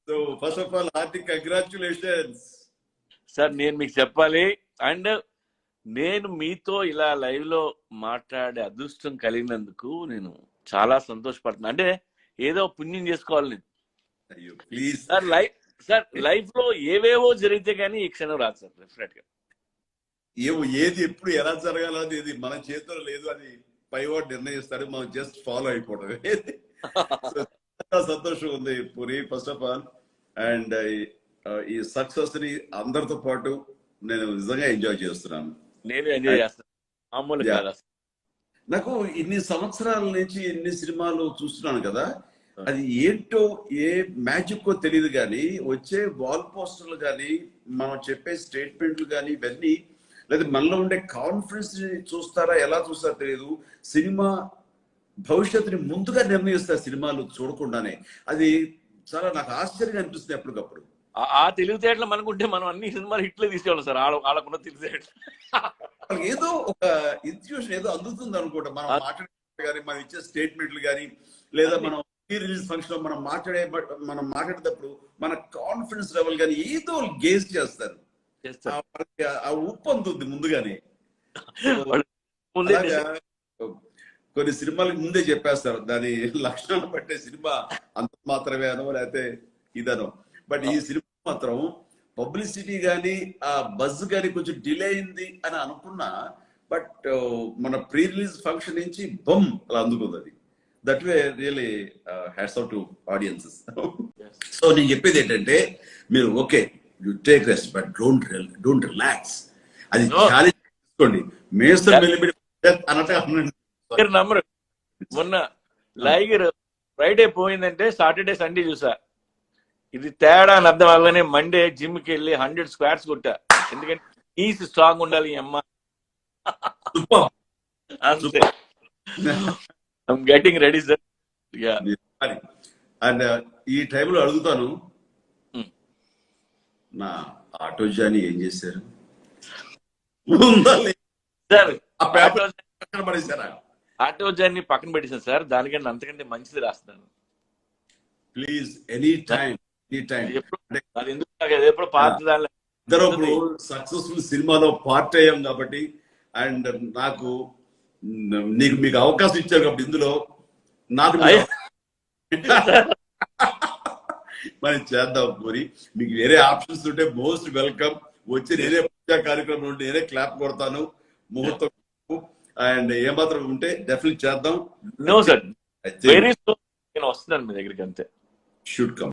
So first of all Hardik congratulations. Sir నేను మీకు చెప్పాలి, అండ్ నేను మీతో ఇలా లైవ్ లో మాట్లాడే అదృష్టం కలిగినందుకు నేను చాలా సంతోషపడుతున్నా. అంటే ఏదో పుణ్యం చేసుకోవాలి నేను. అయ్యో ప్లీజ్ సార్ లైఫ్ లో ఏవేవో జరిగితే కానీ ఈ క్షణం రాదు సార్. డెఫినెట్ గా ఏది ఎప్పుడు ఎలా జరగాలని ఇది మన చేతిలో లేదు, అది పైవాడు నిర్ణయిస్తారు, మనం జస్ట్ ఫాలో అయిపోవడం. చాలా సంతోషం ఉంది puri, first of all. And ఈ సక్సెస్ ని అందరితో పాటు నేను నిజంగా ఎంజాయ్ చేస్తున్నాను. నేను ఎంజాయ్ చేస్తాను, మామూలు కాదు అసలు. నాకు ఇన్ని సంవత్సరాల నుంచి ఎన్ని సినిమాలు చూస్తున్నాను కదా, అది ఏంటో ఏ మ్యాజిక్ తెలియదు కానీ వచ్చే వాల్ పోస్టర్లు కానీ మనం చెప్పే స్టేట్మెంట్లు కానీ ఇవన్నీ, లేదా మనలో ఉండే కాన్ఫిడెన్స్ చూస్తారా ఎలా చూస్తారో తెలియదు. సినిమా భవిష్యత్తుని ముందుగా నిర్ణయిస్తారు సినిమాలు చూడకుండానే. అది చాలా నాకు ఆశ్చర్యంగా అనిపిస్తుంది ఎప్పటికప్పుడు. ఆ తెలివితేటలు మనకుంటే మనం అన్ని సినిమాలు హిట్లే తీసేవాళ్ళం సార్. వాళ్ళకున్న తెలివితేటలు ఏదో ఒక ఇన్స్టిట్యూషన్ ఏదో అందుతుంది అనుకుంటా. మనం మాట్లాడే కానీ మనం ఇచ్చే స్టేట్మెంట్లు కానీ, లేదా మనం రిలీజ్ ఫంక్షన్ లో మనం మాట్లాడేటప్పుడు మన కాన్ఫిడెన్స్ లెవెల్ కానీ ఏదో గేజ్ చేస్తారు. ఆ ఉప్పు అందుతుంది ముందుగానే. కొన్ని సినిమాలకు ముందే చెప్పేస్తారు దాని లక్షణాలు బట్టే సినిమా అంత మాత్రమే అనో లేకపోతే ఇదనో. బట్ ఈ సినిమా మాత్రం పబ్లిసిటీ కానీ ఆ బజ్ కానీ కొంచెం డిలే అయింది అని అనుకున్నా, బట్ మన ప్రీ రిలీజ్ ఫంక్షన్ నుంచి బమ్ అలా అందుకుంది అది. That way really hats off to audiences. So నేను చెప్పేది ఏంటంటే, మీరు okay you take rest but don't relax. అది ఛాలెంజ్ తీసుకోండి. మేస్టర్ అన్నట్టు నమ్మరు. మొన్న లైగర్ ఫ్రైడే పోయిందంటే సాటర్డే సండే చూసా. ఇది తేడా అని అర్థం అవ్వగానే మండే జిమ్ కి వెళ్ళి 100 స్క్వాట్స్ కొట్టా. ఎందుకంటే నీస్ స్ట్రాంగ్ ఉండాలి ఈ అమ్మ. I'm getting ready sir. And ఈ టైంలో అడుగుతాను, నా ఆటో జర్నీ ఏం చేశారు? సార్ పడేశారా? ఆటో జర్నీ పక్కన పెట్టేశాను సార్. దానికంటే అంతకంటే మంచిది రాస్తాను. ప్లీజ్ ఎనీ టైం ఎప్పుడు పాత దానిలో ఇద్దరు సక్సెస్ఫుల్ సినిమాలో పార్ట్ అయ్యాం కాబట్టి, అండ్ నాకు మీకు అవకాశం ఇచ్చారు కాబట్టి ఇందులో నాకు మనం చేద్దాం పూరి. మీకు వేరే ఆప్షన్స్ ఉంటే మోస్ట్ వెల్కమ్. వచ్చి నేనే పూజా కార్యక్రమం ఉంటే నేనే క్లాప్ కొడతాను ముహూర్తం. అండ్ ఏమాత్రం ఉంటే డెఫినెట్ చేద్దాం. నో సార్, వెరీ సూన్ నేను వస్తున్నాను మీ దగ్గరికి, అంతే. Should come.